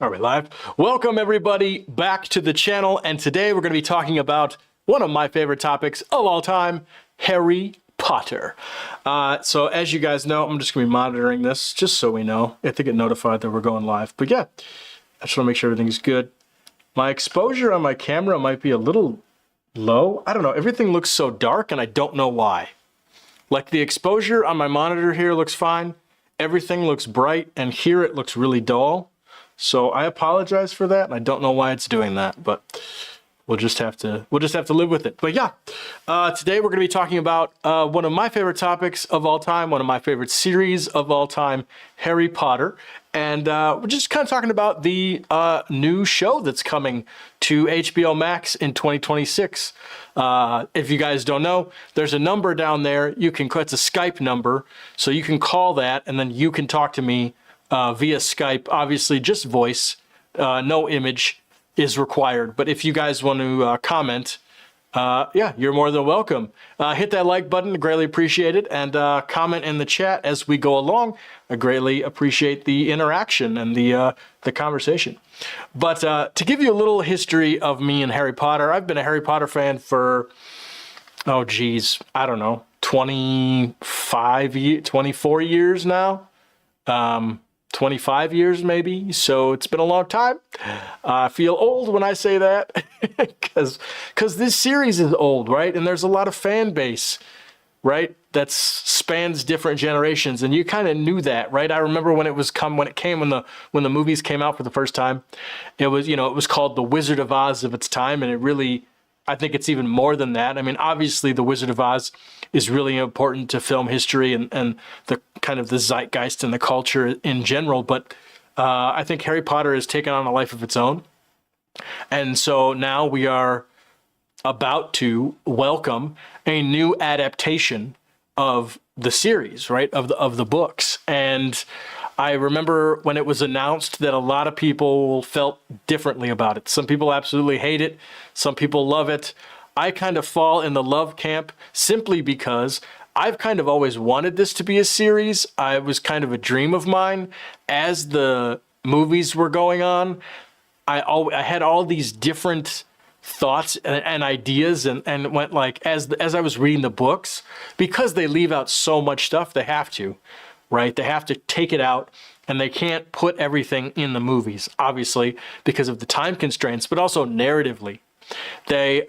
Are we live? Welcome everybody back to the channel, and today we're going to be talking about one of my favorite topics of all time, Harry Potter. So as you guys know, I'm just going to be monitoring this just so we know. I have to get notified that we're going live. But yeah, I just want to make sure everything's good. My exposure on my camera might be a little low. I don't know. Everything looks so dark and I don't know why. Like the exposure on my monitor here looks fine. Everything looks bright, and here it looks really dull. So I apologize for that, and I don't know why it's doing that, but we'll just have to live with it. But yeah, today we're going to be talking about one of my favorite topics of all time, one of my favorite series of all time, Harry Potter, and we're just kind of talking about the new show that's coming to HBO Max in 2026. If you guys don't know, there's a number down there. You can, it's a Skype number, so you can call that, and then you can talk to me via Skype. Obviously just voice, no image is required, but if you guys want to comment, yeah, you're more than welcome. Hit that like button, greatly appreciate it, and comment in the chat as we go along. I greatly appreciate the interaction and the conversation. But to give you a little history of me and Harry Potter, I've been a Harry Potter fan for, oh geez, I don't know, 24 years now. 25 years maybe, so it's been a long time. I feel old when I say that because this series is old, right? And there's a lot of fan base, right, that spans different generations, and you kind of knew that, right? I remember when the movies came out for the first time, it was called The Wizard of Oz of its time, and it really, I think it's even more than that. I mean, obviously The Wizard of Oz is really important to film history and the kind of the zeitgeist and the culture in general. But I think Harry Potter has taken on a life of its own. And so now we are about to welcome a new adaptation of the series, right? Of the books. And I remember when it was announced that a lot of people felt differently about it. Some people absolutely hate it. Some people love it. I kind of fall in the love camp simply because I've kind of always wanted this to be a series. It was kind of a dream of mine. As the movies were going on, I had all these different thoughts and ideas, and went like, as I was reading the books, because they leave out so much stuff, they have to, right? They have to take it out, and they can't put everything in the movies, obviously, because of the time constraints, but also narratively. They,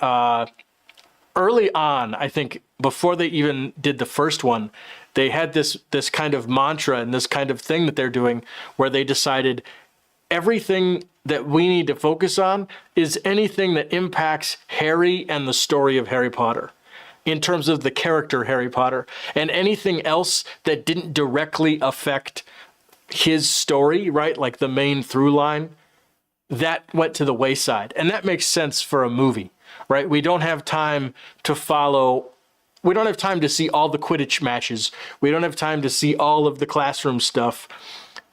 early on, I think, before they even did the first one, they had this kind of mantra and this kind of thing that they're doing where they decided everything that we need to focus on is anything that impacts Harry and the story of Harry Potter, in terms of the character Harry Potter, and anything else that didn't directly affect his story, right? Like the main through line, that went to the wayside. And that makes sense for a movie, right? We don't have time to see all the Quidditch matches. We don't have time to see all of the classroom stuff.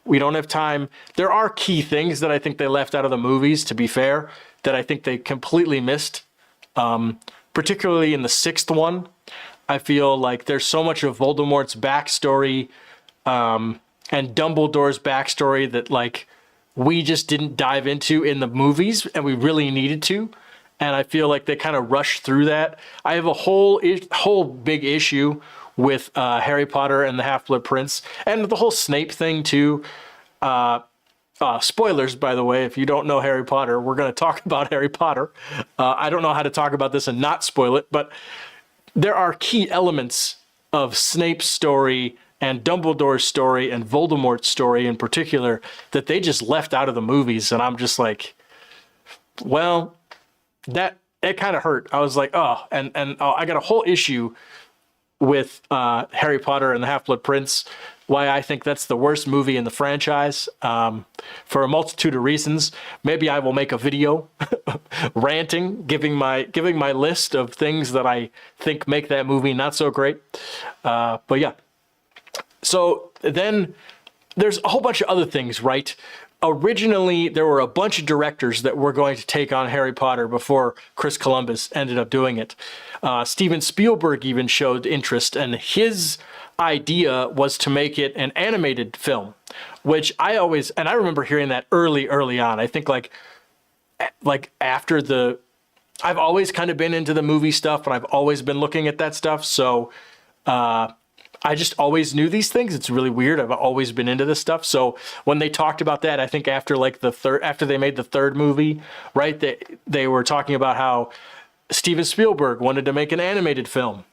We don't have time. There are key things that I think they left out of the movies, to be fair, that I think they completely missed. Particularly in the sixth one, I feel like there's so much of Voldemort's backstory and Dumbledore's backstory that like we just didn't dive into in the movies, and we really needed to. And I feel like they kind of rushed through that. I have a whole big issue with Harry Potter and the Half-Blood Prince, and the whole Snape thing too. Spoilers, by the way, if you don't know Harry Potter, we're going to talk about Harry Potter. I don't know how to talk about this and not spoil it, but there are key elements of Snape's story and Dumbledore's story and Voldemort's story in particular that they just left out of the movies. And I'm just like, well, it kind of hurt. I was like, oh, and I got a whole issue with Harry Potter and the Half-Blood Prince, why I think that's the worst movie in the franchise, for a multitude of reasons. Maybe I will make a video ranting, giving my list of things that I think make that movie not so great. But yeah. So then there's a whole bunch of other things, right? originally there were a bunch of directors that were going to take on Harry Potter before Chris Columbus ended up doing it. Steven Spielberg even showed interest, and his idea was to make it an animated film, which I remember hearing that early on. I think like after I've always kind of been into the movie stuff, and I've always been looking at that stuff. So I just always knew these things. It's really weird. I've always been into this stuff. So when they talked about that, I think after they made the third movie, right, they were talking about how Steven Spielberg wanted to make an animated film.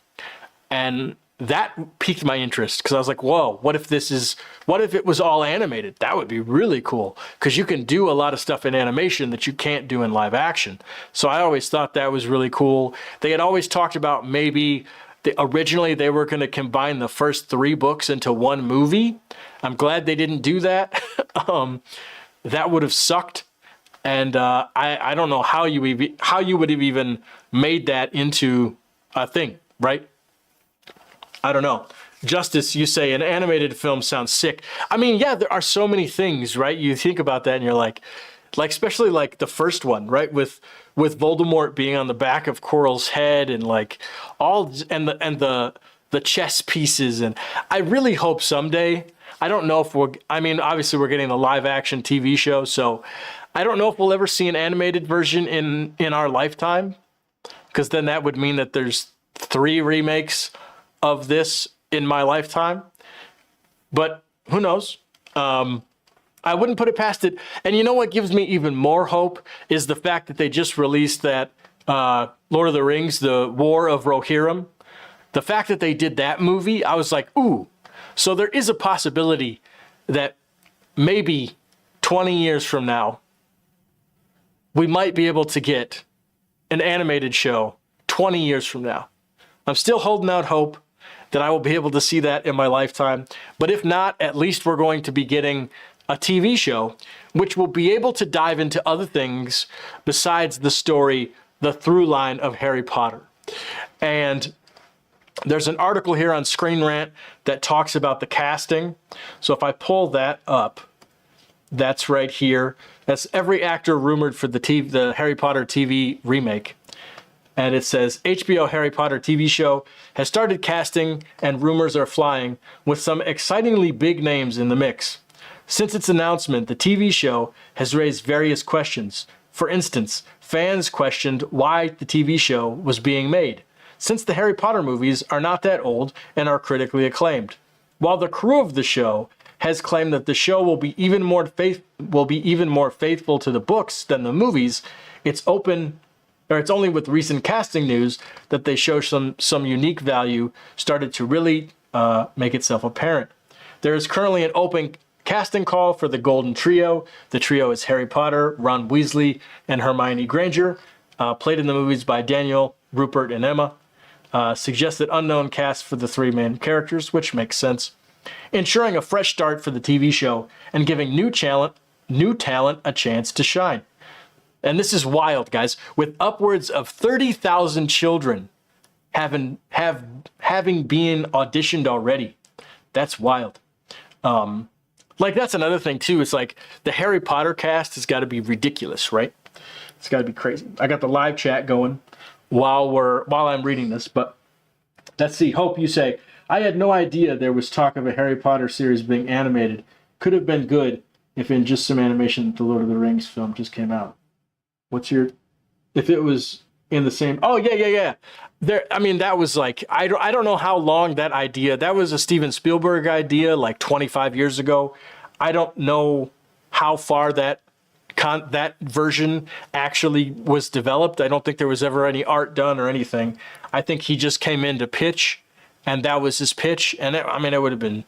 And that piqued my interest because I was like, whoa, what if it was all animated? That would be really cool because you can do a lot of stuff in animation that you can't do in live action. So I always thought that was really cool. They had always talked about maybe originally they were going to combine the first 3 books into one movie. I'm glad they didn't do that. That would have sucked. And I don't know how you would have even made that into a thing, right? I don't know. Justice, you say an animated film sounds sick. I mean, yeah, there are so many things, right? You think about that and you're like especially like the first one, right? With Voldemort being on the back of Quirrell's head and like the chess pieces. And I really hope someday, I don't know if obviously we're getting a live action TV show. So I don't know if we'll ever see an animated version in our lifetime, because then that would mean that there's 3 remakes of this in my lifetime, but who knows? I wouldn't put it past it. And you know what gives me even more hope is the fact that they just released that Lord of the Rings, The War of Rohirrim. The fact that they did that movie, I was like, ooh. So there is a possibility that maybe 20 years from now, we might be able to get an animated show 20 years from now. I'm still holding out hope that I will be able to see that in my lifetime. But if not, at least we're going to be getting a TV show, which will be able to dive into other things besides the story, the through line of Harry Potter. And there's an article here on Screen Rant that talks about the casting. So if I pull that up, that's right here. That's every actor rumored for the Harry Potter TV remake. And it says, HBO Harry Potter TV show has started casting and rumors are flying with some excitingly big names in the mix. Since its announcement, the TV show has raised various questions. For instance, fans questioned why the TV show was being made, since the Harry Potter movies are not that old and are critically acclaimed. While the crew of the show has claimed that the show will be even more faithful to the books than the movies, it's only with recent casting news that they show some unique value started to really make itself apparent. There is currently an open casting call for the Golden Trio. The trio is Harry Potter, Ron Weasley, and Hermione Granger, played in the movies by Daniel, Rupert, and Emma. Suggested unknown cast for the 3 main characters, which makes sense. Ensuring a fresh start for the TV show and giving new talent a chance to shine. And this is wild, guys, with upwards of 30,000 children having been auditioned already. That's wild. That's another thing too. It's like the Harry Potter cast has got to be ridiculous, right? It's got to be crazy. I got the live chat going while I'm reading this, but let's see. Hope, you say, I had no idea there was talk of a Harry Potter series being animated. Could have been good if in just some animation the Lord of the Rings film just came out. If it was in the same, oh yeah. That was like, I don't know how long that was a Steven Spielberg idea like 25 years ago. I don't know how far that version actually was developed. I don't think there was ever any art done or anything. I think he just came in to pitch, and that was his pitch. And it would have been,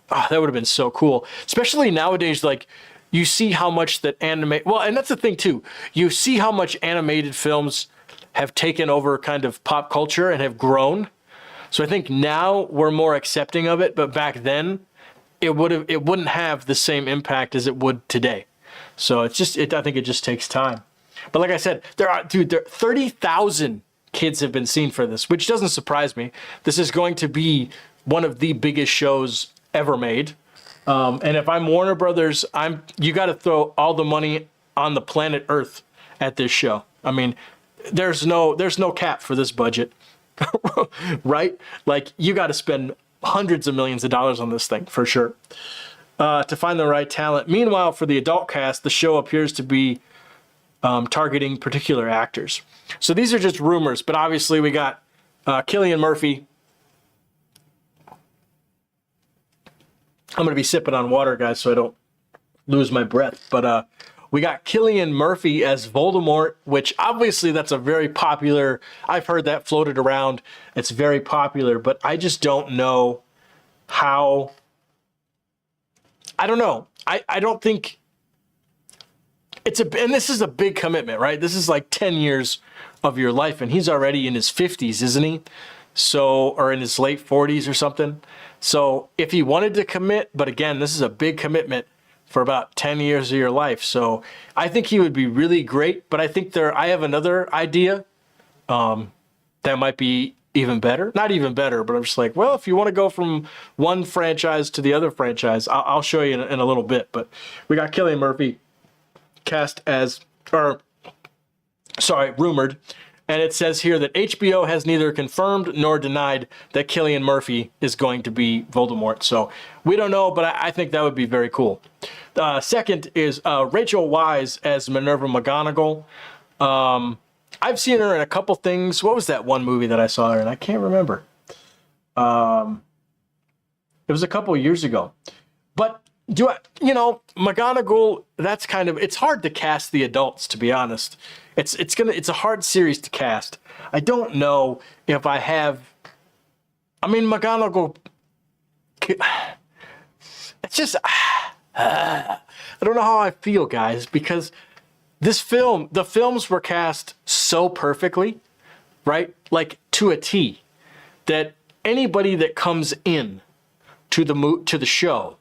that would have been so cool. Especially nowadays, like, you see how much that and that's the thing too. You see how much animated films have taken over kind of pop culture and have grown. So I think now we're more accepting of it, but back then it wouldn't have the same impact as it would today. So I think it just takes time. But like I said, there are 30,000 kids have been seen for this, which doesn't surprise me. This is going to be one of the biggest shows ever made. And if I'm Warner Brothers, you got to throw all the money on the planet Earth at this show. I mean, there's no cap for this budget, right? Like you got to spend hundreds of millions of dollars on this thing for sure to find the right talent. Meanwhile, for the adult cast, the show appears to be targeting particular actors. So these are just rumors, but obviously we got Cillian Murphy. I'm going to be sipping on water, guys, so I don't lose my breath. But we got Cillian Murphy as Voldemort, which obviously that's a very popular, I've heard that floated around. It's very popular, but I just don't know how, I don't know. I don't think, and this is a big commitment, right? This is like 10 years of your life, and he's already in his 50s, isn't he? So, or in his late 40s or something. So if he wanted to commit, but again, this is a big commitment for about 10 years of your life. So I think he would be really great, but I think I have another idea that might be even better. Not even better, but I'm just like, well, if you want to go from one franchise to the other franchise, I'll show you in a little bit. But we got Cillian Murphy cast as, rumored. And it says here that HBO has neither confirmed nor denied that Cillian Murphy is going to be Voldemort. So we don't know, but I think that would be very cool. Second is Rachel Weisz as Minerva McGonagall. I've seen her in a couple things. What was that one movie that I saw her in? I can't remember. It was a couple years ago. But McGonagall, that's kind of, it's hard to cast the adults, to be honest. It's a hard series to cast. I don't know if I have, McGonagall, it's just, I don't know how I feel, guys, because the films were cast so perfectly, right? Like to a T, that anybody that comes in to the show,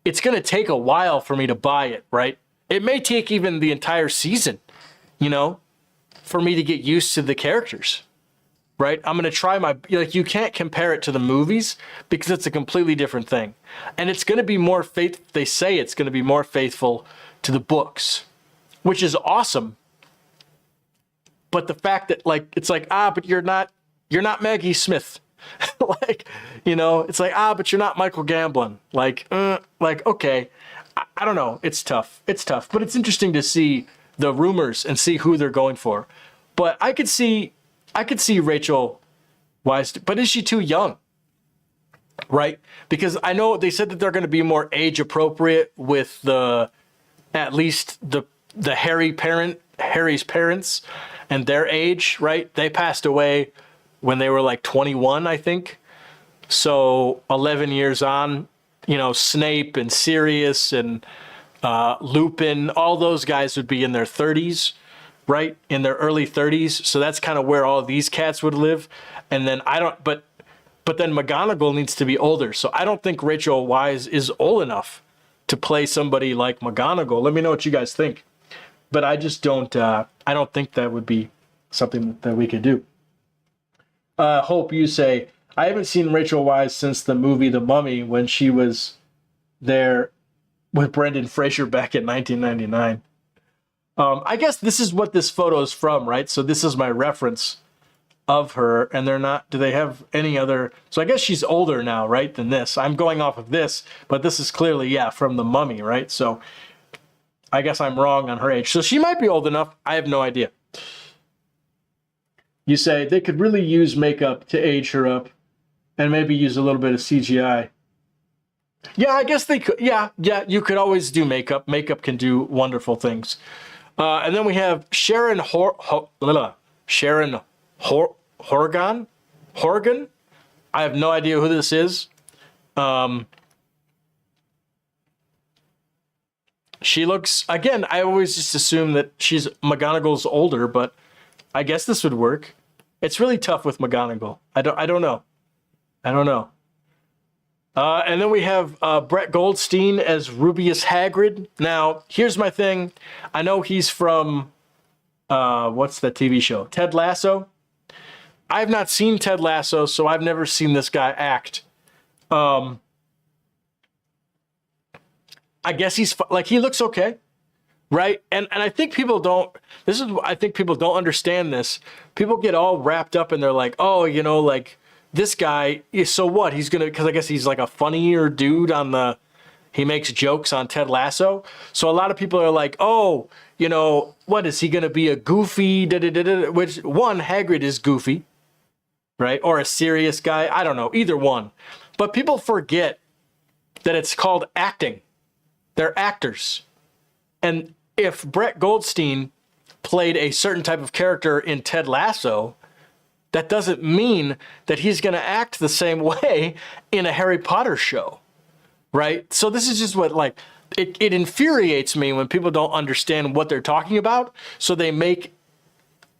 it's going to take a while for me to buy it, right? It may take even the entire season, for me to get used to the characters, right? I'm going to try you can't compare it to the movies because it's a completely different thing. And it's going to be more they say it's going to be more faithful to the books, which is awesome. But the fact that it's like, but you're not Maggie Smith. It's like, but you're not Michael Gambon. Okay, I don't know. It's tough. But it's interesting to see the rumors and see who they're going for. But I could see Rachel Weisz, but is she too young? Right? Because I know they said that they're going to be more age appropriate with at least the Harry's parents and their age, right? They passed away when they were like 21, I think. So 11 years on, Snape and Sirius and Lupin, all those guys would be in their 30s, right? In their early 30s. So that's kind of where all of these cats would live. And then but then McGonagall needs to be older. So I don't think Rachel Weisz is old enough to play somebody like McGonagall. Let me know what you guys think. But I just don't, I don't think that would be something that we could do. Hope, you say, I haven't seen Rachel Weisz since the movie The Mummy when she was there with Brendan Fraser back in 1999. I guess this is what this photo is from, right? So this is my reference of her, and do they have any other? So I guess she's older now, right, than this. I'm going off of this, but this is clearly, from The Mummy, right? So I guess I'm wrong on her age. So she might be old enough. I have no idea. You say they could really use makeup to age her up and maybe use a little bit of CGI. Yeah, I guess they could. Yeah, you could always do makeup. Makeup can do wonderful things. And then we have Sharon Horgan. I have no idea who this is. She looks, again, I always just assume that McGonagall's older, but I guess this would work. It's really tough with McGonagall. I don't know. And then we have Brett Goldstein as Rubius Hagrid. Now, here's my thing. I know he's from, what's that TV show? Ted Lasso. I've not seen Ted Lasso, so I've never seen this guy act. I guess like, he looks okay, right? And I think people don't. I think people don't understand this. People get all wrapped up and they're like, oh, like this guy. So what? He's gonna, because I guess he's like a funnier dude on the. He makes jokes on Ted Lasso. So a lot of people are like, oh, what is he going to be, a goofy, which one, Hagrid is goofy, right? Or a serious guy. I don't know, either one. But people forget that it's called acting. They're actors. And if Brett Goldstein played a certain type of character in Ted Lasso, that doesn't mean that he's going to act the same way in a Harry Potter show. Right? So this is just what, like, it infuriates me when people don't understand what they're talking about. So they make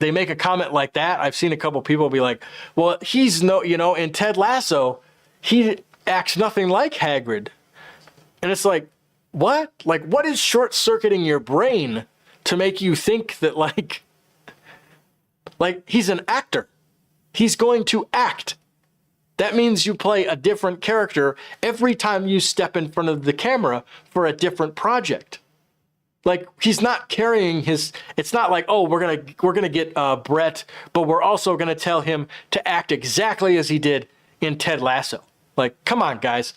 a comment like that. I've seen a couple people be like, well, he's in Ted Lasso, he acts nothing like Hagrid. And it's like, what? Like, what is short-circuiting your brain to make you think that, like he's an actor? He's going to act. That means you play a different character every time you step in front of the camera for a different project. Like, he's not carrying it's not like, oh, we're gonna get Brett, but we're also gonna tell him to act exactly as he did in Ted Lasso. Like, come on, guys.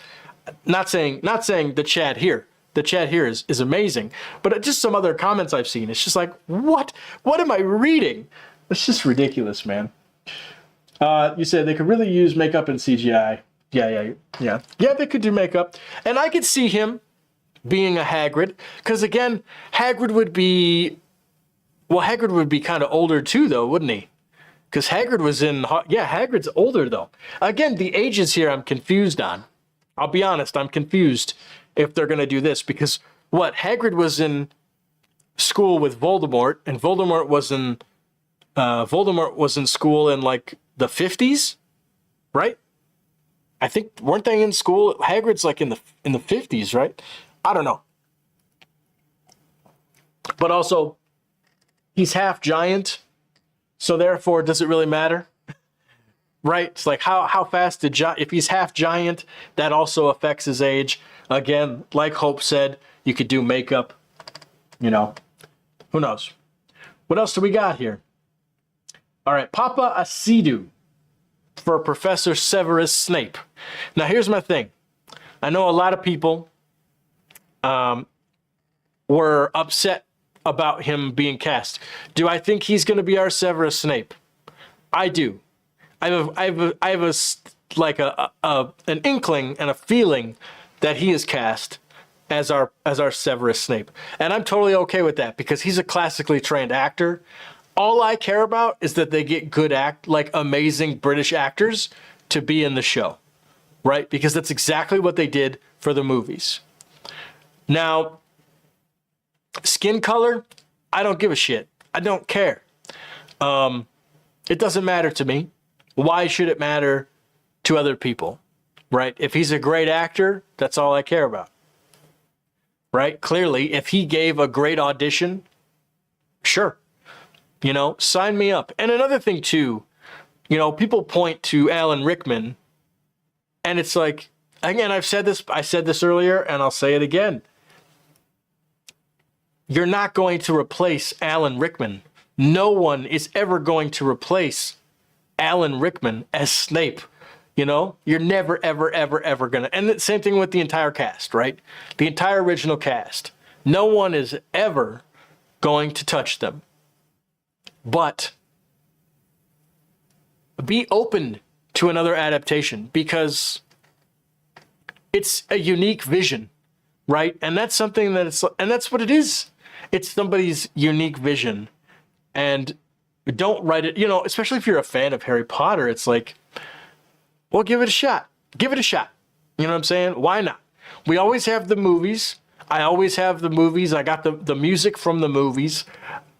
Not saying the chat here. The chat here is amazing, but just some other comments I've seen. It's just like, what am I reading? It's just ridiculous, man. You said they could really use makeup and CGI. Yeah, they could do makeup. And I could see him being a Hagrid. Because, again, Hagrid would be kind of older, too, though, wouldn't he? Because Hagrid was Hagrid's older, though. Again, the ages here I'm confused on. I'll be honest, I'm confused if they're going to do this. Because, Hagrid was in school with Voldemort, and Voldemort was in school in, like, the 50s, right? I think, weren't they in school? Hagrid's like in the 50s, right? I don't know. But also, he's half giant, so therefore, does it really matter? Right? It's like, how fast if he's half giant, that also affects his age. Again, like Hope said, you could do makeup, who knows? What else do we got here? All right, Papa Asidu for Professor Severus Snape. Now, here's my thing. I know a lot of people were upset about him being cast. Do I think he's going to be our Severus Snape? I do. I have an inkling and a feeling that he is cast as our Severus Snape, and I'm totally okay with that because he's a classically trained actor. All I care about is that they get amazing British actors to be in the show, right? Because that's exactly what they did for the movies. Now, skin color, I don't give a shit. I don't care. It doesn't matter to me. Why should it matter to other people, right? If he's a great actor, that's all I care about, right? Clearly, if he gave a great audition, sure. Sign me up. And another thing too, people point to Alan Rickman, and it's like, again, I said this earlier, and I'll say it again. You're not going to replace Alan Rickman. No one is ever going to replace Alan Rickman as Snape. You're never, ever, ever, ever gonna. And the same thing with the entire cast, right? The entire original cast. No one is ever going to touch them. But be open to another adaptation because it's a unique vision, right? And that's something and that's what it is. It's somebody's unique vision. And don't write it, especially if you're a fan of Harry Potter, it's like, well, give it a shot. Give it a shot. You know what I'm saying? Why not? We always have the movies. I always have the movies. I got the music from the movies.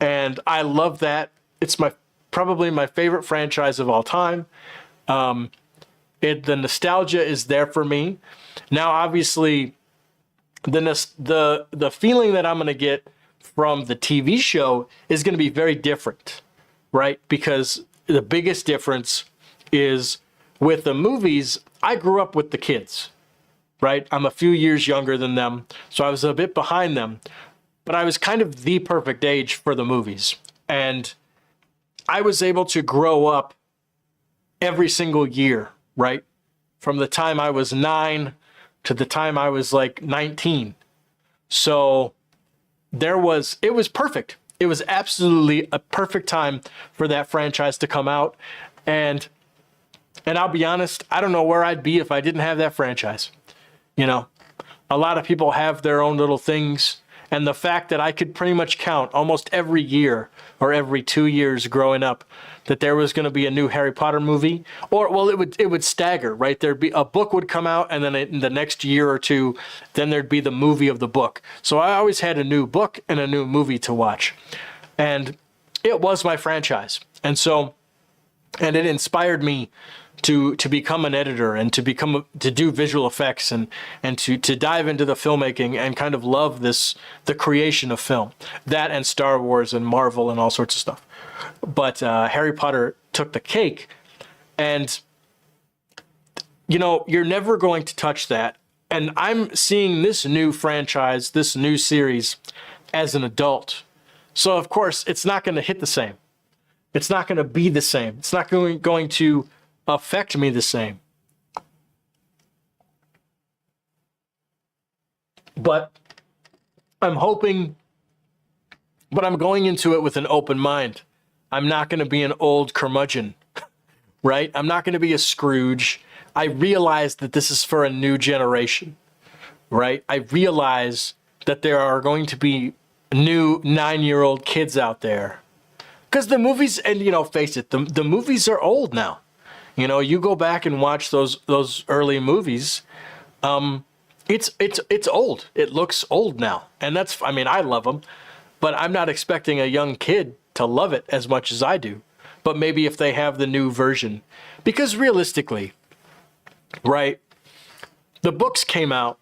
And I love that. It's probably my favorite franchise of all time. The nostalgia is there for me. Now, obviously, the feeling that I'm going to get from the TV show is going to be very different, right? Because the biggest difference is with the movies, I grew up with the kids, right? I'm a few years younger than them, so I was a bit behind them, but I was kind of the perfect age for the movies. And I was able to grow up every single year, right? From the time I was 9 to the time I was like 19. So it was perfect. It was absolutely a perfect time for that franchise to come out. And I'll be honest, I don't know where I'd be if I didn't have that franchise. You know, a lot of people have their own little things. And the fact that I could pretty much count almost every year or every 2 years growing up that there was going to be a new Harry Potter movie, or well, it would stagger, right? There'd be a book would come out, and then in the next year or two, then there'd be the movie of the book. So I always had a new book and a new movie to watch, and it was my franchise, and it inspired me to become an editor and to do visual effects and to dive into the filmmaking and kind of love the creation of film, that and Star Wars and Marvel and all sorts of stuff. But Harry Potter took the cake, and you're never going to touch that. And I'm seeing this new franchise, this new series, as an adult. So of course it's not going to hit the same. It's not going to be the same. It's not going to affect me the same. But I'm hoping, but I'm going into it with an open mind. I'm not going to be an old curmudgeon, right? I'm not going to be a Scrooge. I realize that this is for a new generation, right? I realize that there are going to be new 9-year-old kids out there. Because the movies, and face it, the movies are old now. You go back and watch those early movies. It's old. It looks old now, and I love them, but I'm not expecting a young kid to love it as much as I do. But maybe if they have the new version, because realistically, right, the books came out,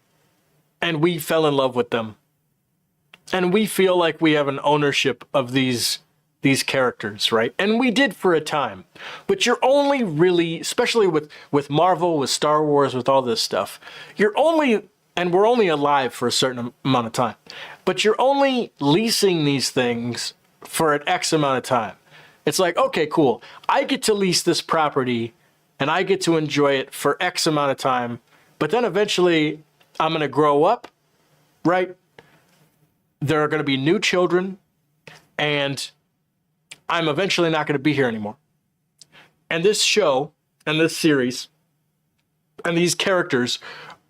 and we fell in love with them, and we feel like we have an ownership of these characters, right? And we did for a time, but you're only really, especially with Marvel, with Star Wars, with all this stuff, and we're only alive for a certain amount of time, but you're only leasing these things for an X amount of time. It's like, okay, cool. I get to lease this property and I get to enjoy it for X amount of time, but then eventually I'm going to grow up, right? There are going to be new children, and I'm eventually not going to be here anymore. And this show and this series and these characters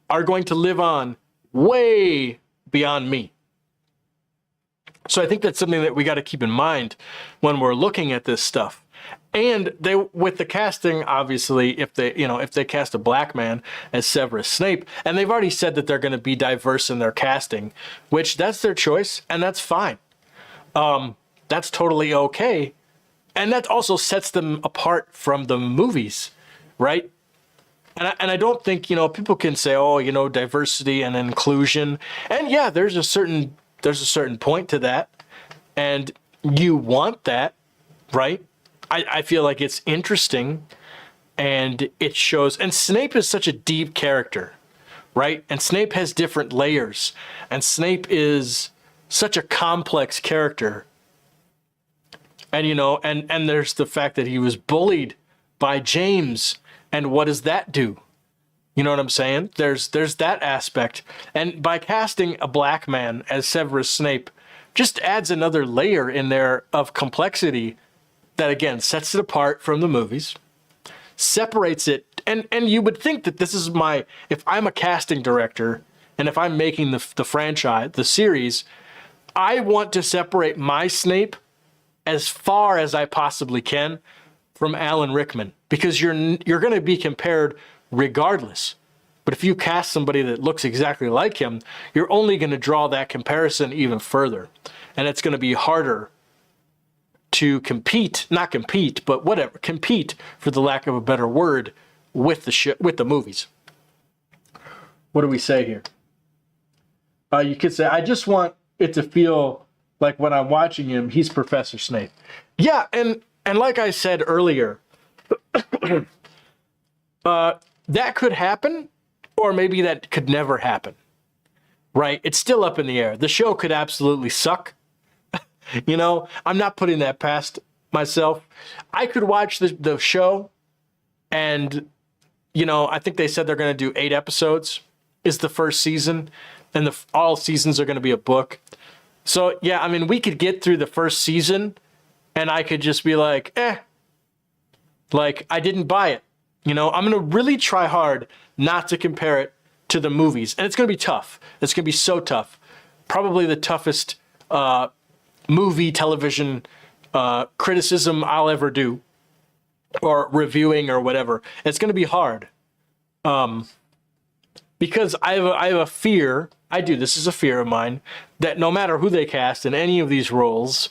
are going to live on way beyond me. So I think that's something that we got to keep in mind when we're looking at this stuff. And with the casting, obviously, if they cast a black man as Severus Snape, and they've already said that they're going to be diverse in their casting, which that's their choice, and that's fine. That's totally okay. And that also sets them apart from the movies, right? And I don't think, people can say, oh, diversity and inclusion. And yeah, there's a certain point to that. And you want that, right? I feel like it's interesting, and it shows. And Snape is such a deep character, right? And Snape has different layers. And Snape is such a complex character. And, and there's the fact that he was bullied by James. And what does that do? You know what I'm saying? There's that aspect. And by casting a black man as Severus Snape just adds another layer in there of complexity that, again, sets it apart from the movies, separates it. And you would think that this is if I'm a casting director and if I'm making the franchise, the series, I want to separate my Snape as far as I possibly can from Alan Rickman, because you're going to be compared regardless. But if you cast somebody that looks exactly like him, you're only going to draw that comparison even further. And it's going to be harder to compete, for the lack of a better word, with the movies. What do we say here? You could say, I just want it to feel like when I'm watching him, he's Professor Snape. Yeah, and like I said earlier, that could happen, Or maybe that could never happen, right? It's still up in the air. The show could absolutely suck. You know, I'm not putting that past myself. I could watch the show and, you know, I think they said they're going to do 8 episodes is the first season, and all seasons are going to be a book. So, yeah, I mean, we could get through the first season and I could just be like, like I didn't buy it. You know, I'm going to really try hard not to compare it to the movies. And it's going to be tough. It's going to be so tough. Probably the toughest movie, television criticism I'll ever do, or reviewing or whatever. It's going to be hard. Because I have a fear, this is a fear of mine, that no matter who they cast in any of these roles,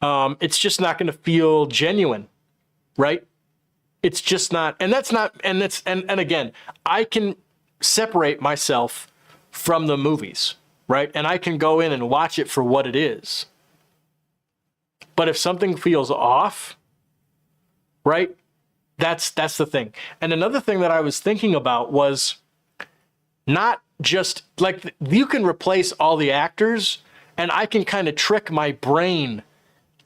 it's just not going to feel genuine, right? It's just not, and that's not, and that's, and again, I can separate myself from the movies, right? And I can go in and watch it for what it is. But if something feels off, right? That's the thing. And another thing that I was thinking about was not just like you can replace all the actors and I can kind of trick my brain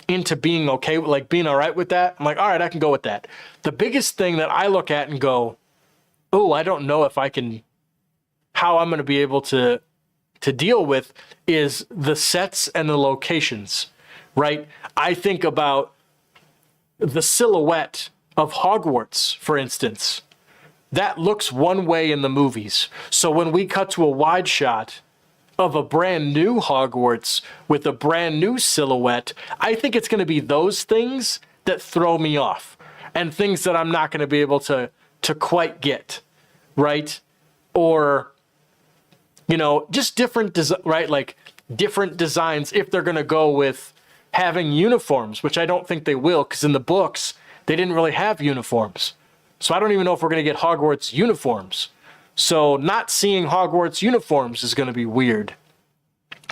into being okay, like being all right with that. I'm like, all right, I can go with that. The biggest thing that I look at and go, oh, I don't know if I can, how I'm going to be able to deal with is the sets and the locations, right? I think about the silhouette of Hogwarts, for instance. That looks one way in the movies. So when we cut to a wide shot of a brand new Hogwarts with a brand new silhouette, I think it's going to be those things that throw me off and things that I'm not going to be able to quite get, right? Or, you know, just different, right? Like different designs if they're going to go with having uniforms, which I don't think they will, because in the books, they didn't really have uniforms. So I don't even know if we're going to get Hogwarts uniforms. So not seeing Hogwarts uniforms is going to be weird.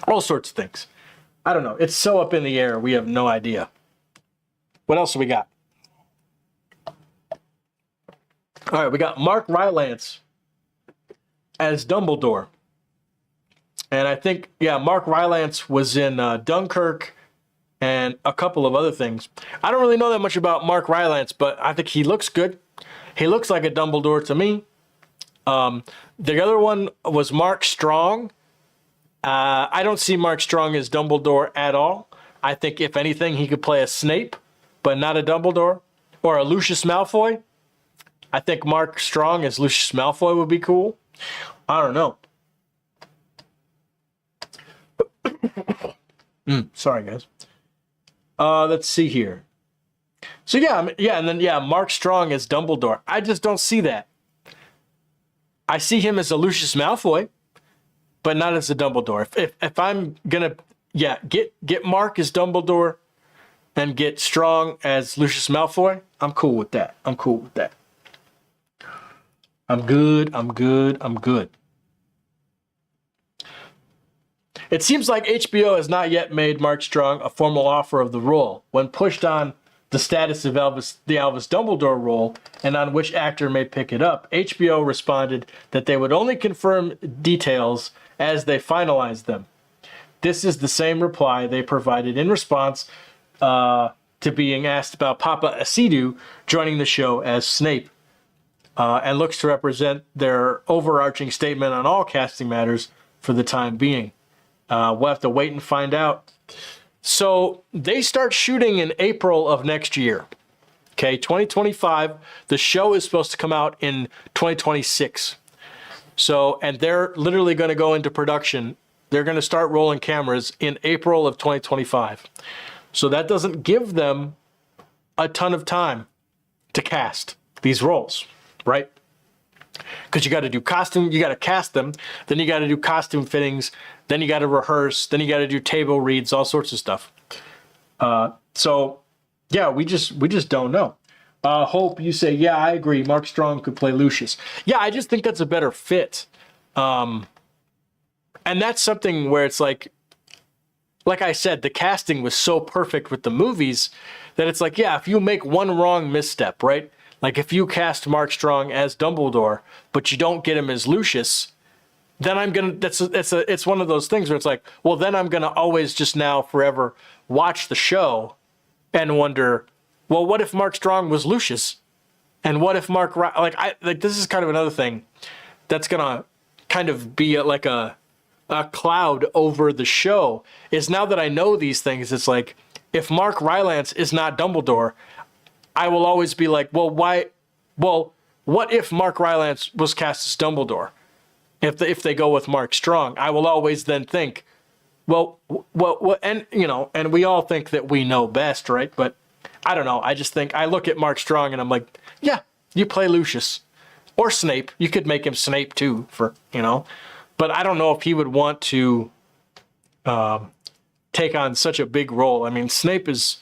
All sorts of things. I don't know. It's so up in the air. We have no idea. What else do we got? All right, we got Mark Rylance as Dumbledore. And I think, yeah, Mark Rylance was in Dunkirk and a couple of other things. I don't really know that much about Mark Rylance, but I think he looks good. He looks like a Dumbledore to me. The other one was Mark Strong. I don't see Mark Strong as Dumbledore at all. I think, if anything, he could play a Snape, but not a Dumbledore. Or a Lucius Malfoy. I think Mark Strong as Lucius Malfoy would be cool. I don't know. Sorry, guys. Let's see here. So yeah, Mark Strong as Dumbledore. I just don't see that. I see him as a Lucius Malfoy, but not as a Dumbledore. If I'm gonna, get Mark as Dumbledore and get Strong as Lucius Malfoy, I'm cool with that. I'm good. It seems like HBO has not yet made Mark Strong a formal offer of the role. When pushed on the status of the Albus Dumbledore role and on which actor may pick it up, HBO responded that they would only confirm details as they finalized them. This is the same reply they provided in response to being asked about Papa Asidu joining the show as Snape, and looks to represent their overarching statement on all casting matters for the time being. We'll have to wait and find out. So they start shooting in April of next year. Okay, 2025. The show is supposed to come out in 2026. So, and they're literally going to go into production. They're going to start rolling cameras in April of 2025. So that doesn't give them a ton of time to cast these roles, right? Because you got to do costume, you got to cast them, then you got to do costume fittings, then you got to rehearse, then you got to do table reads, all sorts of stuff. So yeah, we just don't know. Hope, you say, yeah, I agree. Mark Strong could play Lucius. Yeah, I just think that's a better fit. And that's something where it's like I said, the casting was so perfect with the movies that it's like, yeah, if you make one wrong misstep, right? Like if you cast Mark Strong as Dumbledore, but you don't get him as Lucius, then I'm gonna. It's one of those things where it's like, well, then I'm gonna always just now forever watch the show and wonder, well, what if Mark Strong was Lucius, and what if like this is kind of another thing that's gonna kind of be like a cloud over the show. Is now that I know these things, it's like if Mark Rylance is not Dumbledore, I will always be like, well, why? Well, what if Mark Rylance was cast as Dumbledore? If they go with Mark Strong, I will always then think, well, and and we all think that we know best, right? But I don't know. I just think I look at Mark Strong and I'm like, yeah, you play Lucius or Snape. You could make him Snape too, but I don't know if he would want to take on such a big role. I mean, Snape is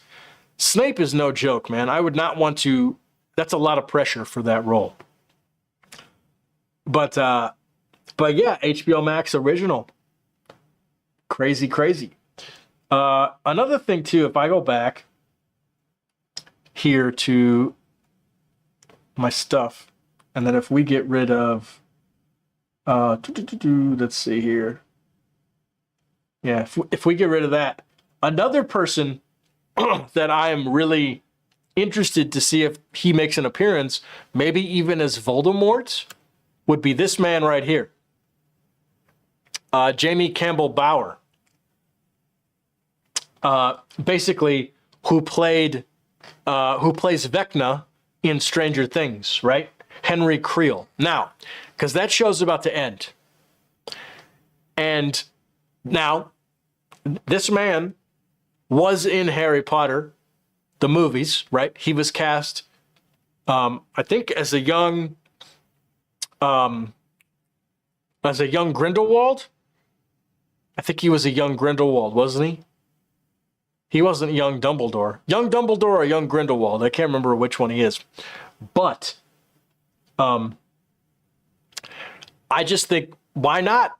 no joke, man. I would not want to. That's a lot of pressure for that role. But yeah, HBO Max original. Crazy. Another thing too, if I go back here to my stuff, and then if we get rid of, let's see here. Yeah, if we get rid of that, another person that I am really interested to see if he makes an appearance, maybe even as Voldemort, would be this man right here. Jamie Campbell Bower. Basically, who plays Vecna in Stranger Things, right? Henry Creel. Now, because that show's about to end. And now, this man was in Harry Potter, the movies, right? He was cast, I think, as a young Grindelwald. I think he was a young Grindelwald, wasn't he? He wasn't young Dumbledore. Young Dumbledore or young Grindelwald. I can't remember which one he is. But I just think, why not?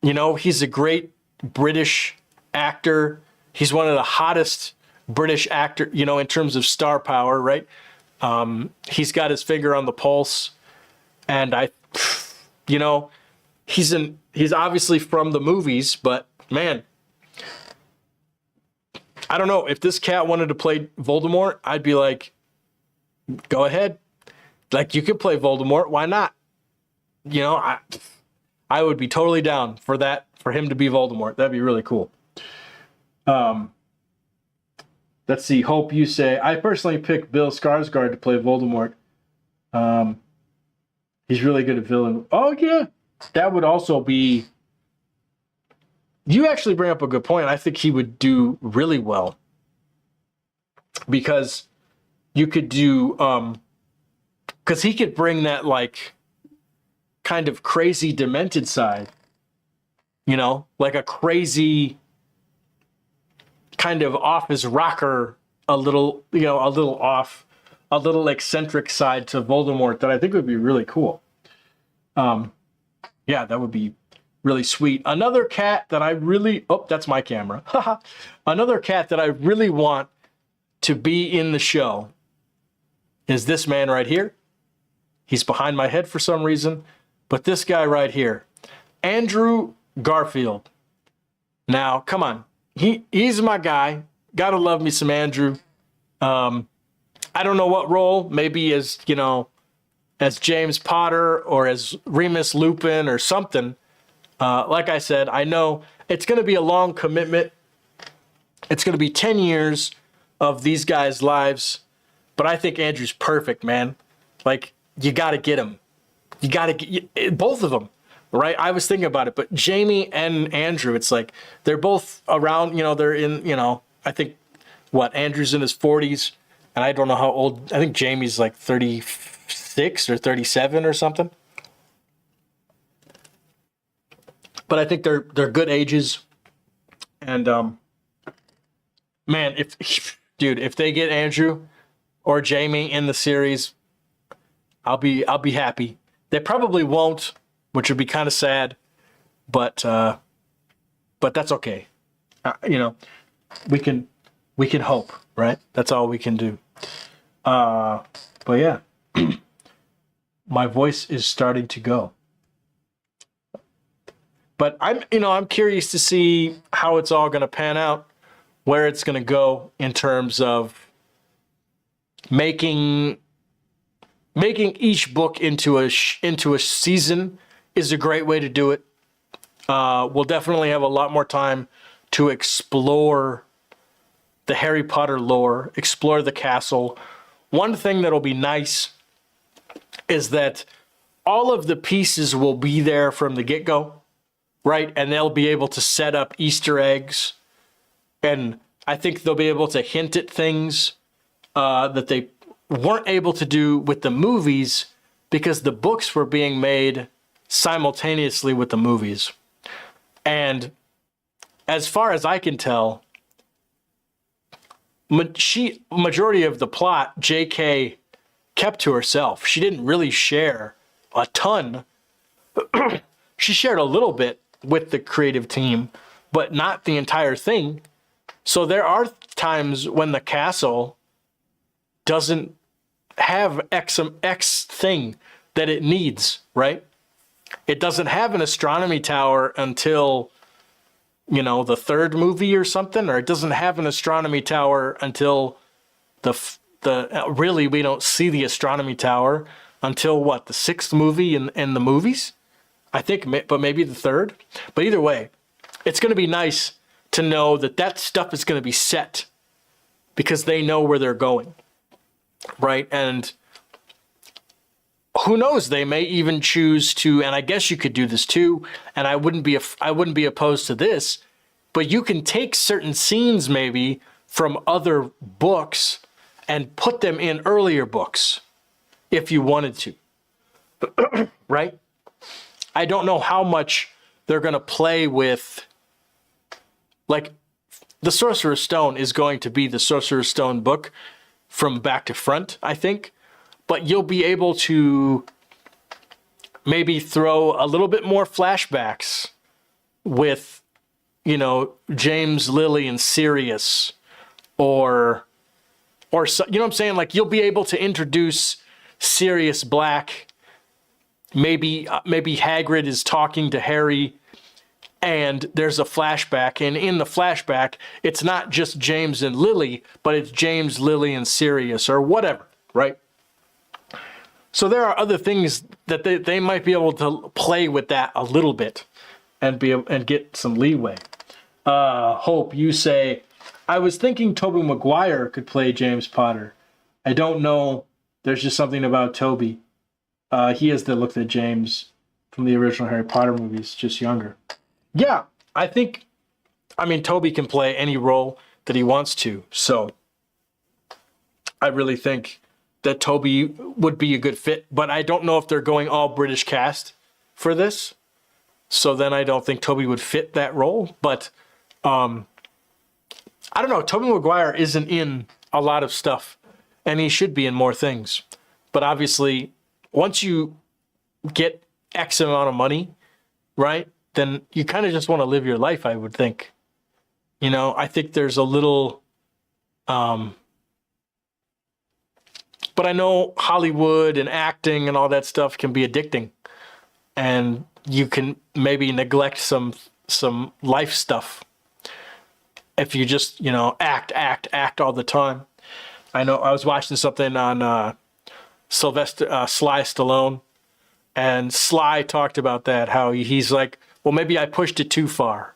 He's a great British actor. He's one of the hottest British actor, in terms of star power, right? He's got his finger on the pulse. And he's obviously from the movies, but man, I don't know. If this cat wanted to play Voldemort, I'd be like, go ahead. Like, you could play Voldemort. Why not? I would be totally down for that, for him to be Voldemort. That'd be really cool. Let's see. Hope, you say, I personally picked Bill Skarsgård to play Voldemort. He's really good at villain. Oh, yeah. That would also be... You actually bring up a good point. I think he would do really well. Because you could do... because he could bring that, like, kind of crazy, demented side. Like a crazy, kind of off his rocker, a little off, a little eccentric side to Voldemort that I think would be really cool. Yeah, that would be really sweet. Another cat that I really... Oh, that's my camera. Another cat that I really want to be in the show is this man right here. He's behind my head for some reason. But this guy right here, Andrew Garfield. Now, come on. He's my guy. Gotta love me some Andrew. I don't know what role. Maybe as, as James Potter or as Remus Lupin or something. Like I said, I know it's going to be a long commitment. It's going to be 10 years of these guys' lives. But I think Andrew's perfect, man. Like, you got to get him. You got to get both of them, right? I was thinking about it, but Jamie and Andrew, it's like they're both around, they're in, I think, Andrew's in his 40s, and I don't know how old. I think Jamie's like 36 or 37 or something. But I think they're good ages. And man, if they get Andrew or Jamie in the series, I'll be happy. They probably won't, which would be kind of sad, but that's okay. We can hope, right? That's all we can do. But yeah, my voice is starting to go. But I'm curious to see how it's all going to pan out, where it's going to go in terms of making each book into a season is a great way to do it. We'll definitely have a lot more time to explore the Harry Potter lore, explore the castle. One thing that'll be nice is that all of the pieces will be there from the get-go, right? And they'll be able to set up Easter eggs. And I think they'll be able to hint at things that they weren't able to do with the movies because the books were being made simultaneously with the movies. And as far as I can tell, majority of the plot, J.K. kept to herself. She didn't really share a ton. She shared a little bit with the creative team, but not the entire thing. So there are times when the castle doesn't have X thing that it needs, right? It doesn't have an astronomy tower until, the third movie or something, or it doesn't have an astronomy tower until really we don't see the astronomy tower until what, the sixth movie in the movies? I think, but maybe the third. But either way, it's going to be nice to know that stuff is going to be set because they know where they're going, right? And who knows, they may even choose to, and I guess you could do this too, and I wouldn't be opposed to this, but you can take certain scenes maybe from other books and put them in earlier books if you wanted to, right? I don't know how much they're going to play with, like, the Sorcerer's Stone is going to be the Sorcerer's Stone book from back to front, I think. But you'll be able to maybe throw a little bit more flashbacks with, James, Lily, and Sirius, or so, you know what I'm saying? Like, you'll be able to introduce Sirius Black. Maybe Hagrid is talking to Harry, and there's a flashback, and in the flashback, it's not just James and Lily, but it's James, Lily, and Sirius, or whatever, right? So there are other things that they might be able to play with that a little bit and get some leeway. Hope, you say, I was thinking Tobey Maguire could play James Potter. I don't know. There's just something about Tobey. He has the look that James from the original Harry Potter movies, just younger. Yeah, Tobey can play any role that he wants to. So I really think that Tobey would be a good fit, but I don't know if they're going all British cast for this. So then I don't think Tobey would fit that role. But I don't know. Tobey Maguire isn't in a lot of stuff, and he should be in more things. But obviously, once you get X amount of money, right, then you kind of just want to live your life, I would think. I think there's a little... But I know Hollywood and acting and all that stuff can be addicting. And you can maybe neglect some life stuff if you just, act all the time. I know I was watching something on Sly Stallone, and Sly talked about that, how he's like, well, maybe I pushed it too far.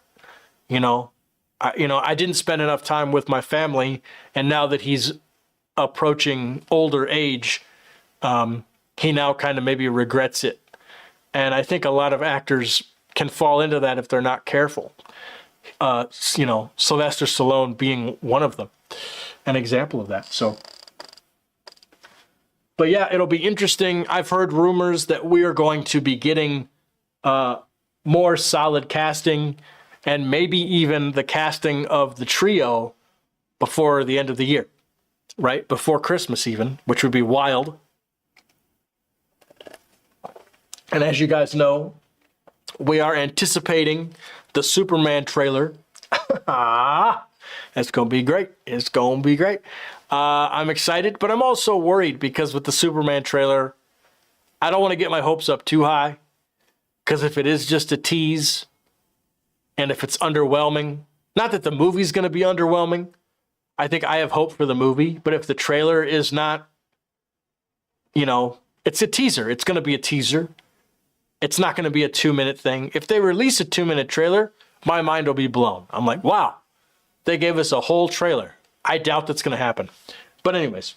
I didn't spend enough time with my family, and now that he's approaching older age, he now kind of maybe regrets it. And I think a lot of actors can fall into that if they're not careful. Sylvester Stallone being one of them, an example of that. So, but yeah, it'll be interesting. I've heard rumors that we are going to be getting more solid casting, and maybe even the casting of the trio before the end of the year. Right? Before Christmas even, which would be wild. And as you guys know, we are anticipating the Superman trailer. It's going to be great. It's going to be great. I'm excited, but I'm also worried because with the Superman trailer, I don't want to get my hopes up too high, because if it is just a tease and if it's underwhelming, not that the movie's going to be underwhelming, I think I have hope for the movie, but if the trailer is not, it's a teaser. It's going to be a teaser. It's not going to be a 2-minute thing. If they release a 2-minute trailer, my mind will be blown. I'm like, wow, they gave us a whole trailer. I doubt that's going to happen. But anyways,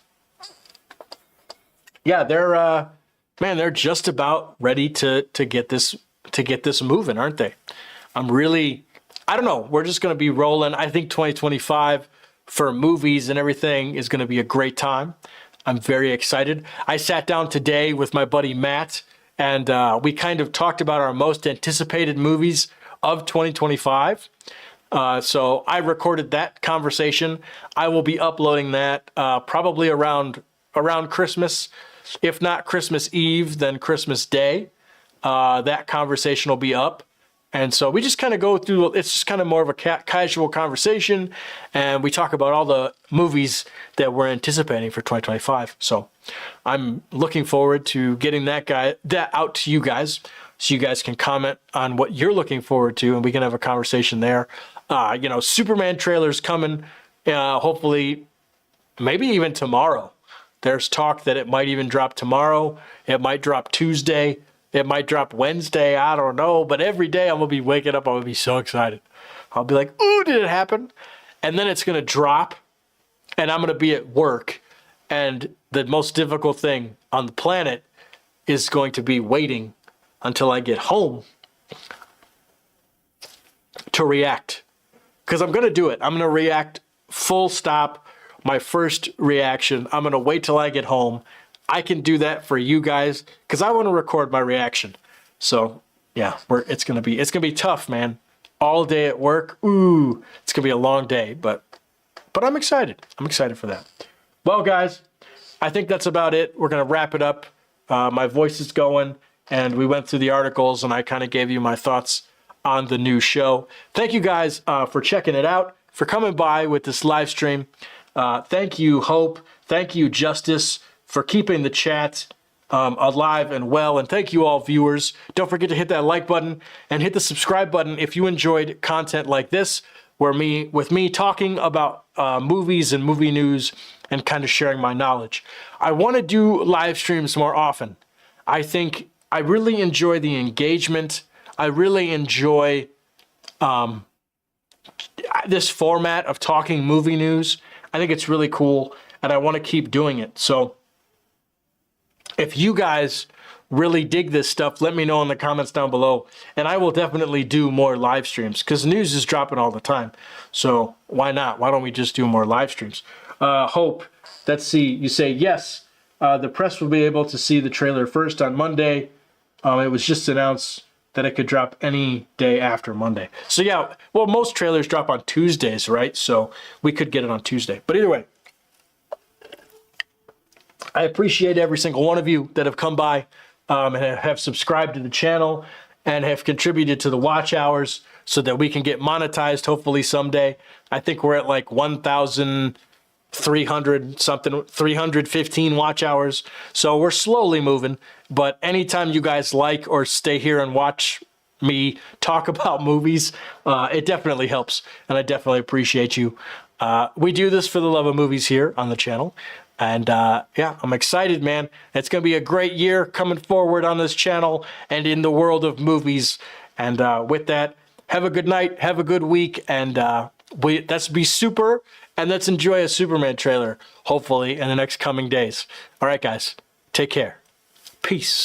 yeah, they're just about ready to get this moving, aren't they? I don't know. We're just going to be rolling. I think 2025 for movies and everything is going to be a great time. I'm very excited. I sat down today with my buddy Matt, and we kind of talked about our most anticipated movies of 2025. So I recorded that conversation. I will be uploading that probably around Christmas. If not Christmas Eve, then Christmas Day. That conversation will be up. And so we just kind of go through, it's just kind of more of a casual conversation, and we talk about all the movies that we're anticipating for 2025. So I'm looking forward to getting that out to you guys, so you guys can comment on what you're looking forward to, and we can have a conversation there. Superman trailers coming, hopefully, maybe even tomorrow. There's talk that it might even drop tomorrow. It might drop Tuesday. It might drop Wednesday. I don't know. But every day I'm going to be waking up. I'm going to be so excited. I'll be like, ooh, did it happen? And then it's going to drop, and I'm going to be at work. And the most difficult thing on the planet is going to be waiting until I get home to react. Because I'm going to do it. I'm going to react full stop. My first reaction, I'm going to wait till I get home. I can do that for you guys because I want to record my reaction. So yeah, it's gonna be tough, man. All day at work. Ooh, it's gonna be a long day, but I'm excited. I'm excited for that. Well, guys, I think that's about it. We're gonna wrap it up. My voice is going, and we went through the articles, and I kind of gave you my thoughts on the new show. Thank you guys for checking it out, for coming by with this live stream. Thank you, Hope. Thank you, Justice, for keeping the chat alive and well. And thank you all, viewers. Don't forget to hit that like button and hit the subscribe button if you enjoyed content like this, with me talking about movies and movie news and kind of sharing my knowledge. I want to do live streams more often. I think I really enjoy the engagement. I really enjoy this format of talking movie news. I think it's really cool, and I want to keep doing it. So if you guys really dig this stuff, let me know in the comments down below, and I will definitely do more live streams because news is dropping all the time. So why not? Why don't we just do more live streams? Hope, let's see. You say yes. The press will be able to see the trailer first on Monday. It was just announced that it could drop any day after Monday. So yeah, well, most trailers drop on Tuesdays, right? So we could get it on Tuesday. But either way, I appreciate every single one of you that have come by and have subscribed to the channel and have contributed to the watch hours so that we can get monetized hopefully someday. I think we're at like 1,300 something, 315 watch hours. So we're slowly moving, but anytime you guys like or stay here and watch me talk about movies, it definitely helps, and I definitely appreciate you. We do this for the love of movies here on the channel. And yeah, I'm excited, man. It's going to be a great year coming forward on this channel and in the world of movies. And with that, have a good night, have a good week, and let's be super, and let's enjoy a Superman trailer, hopefully, in the next coming days. All right, guys, take care. Peace.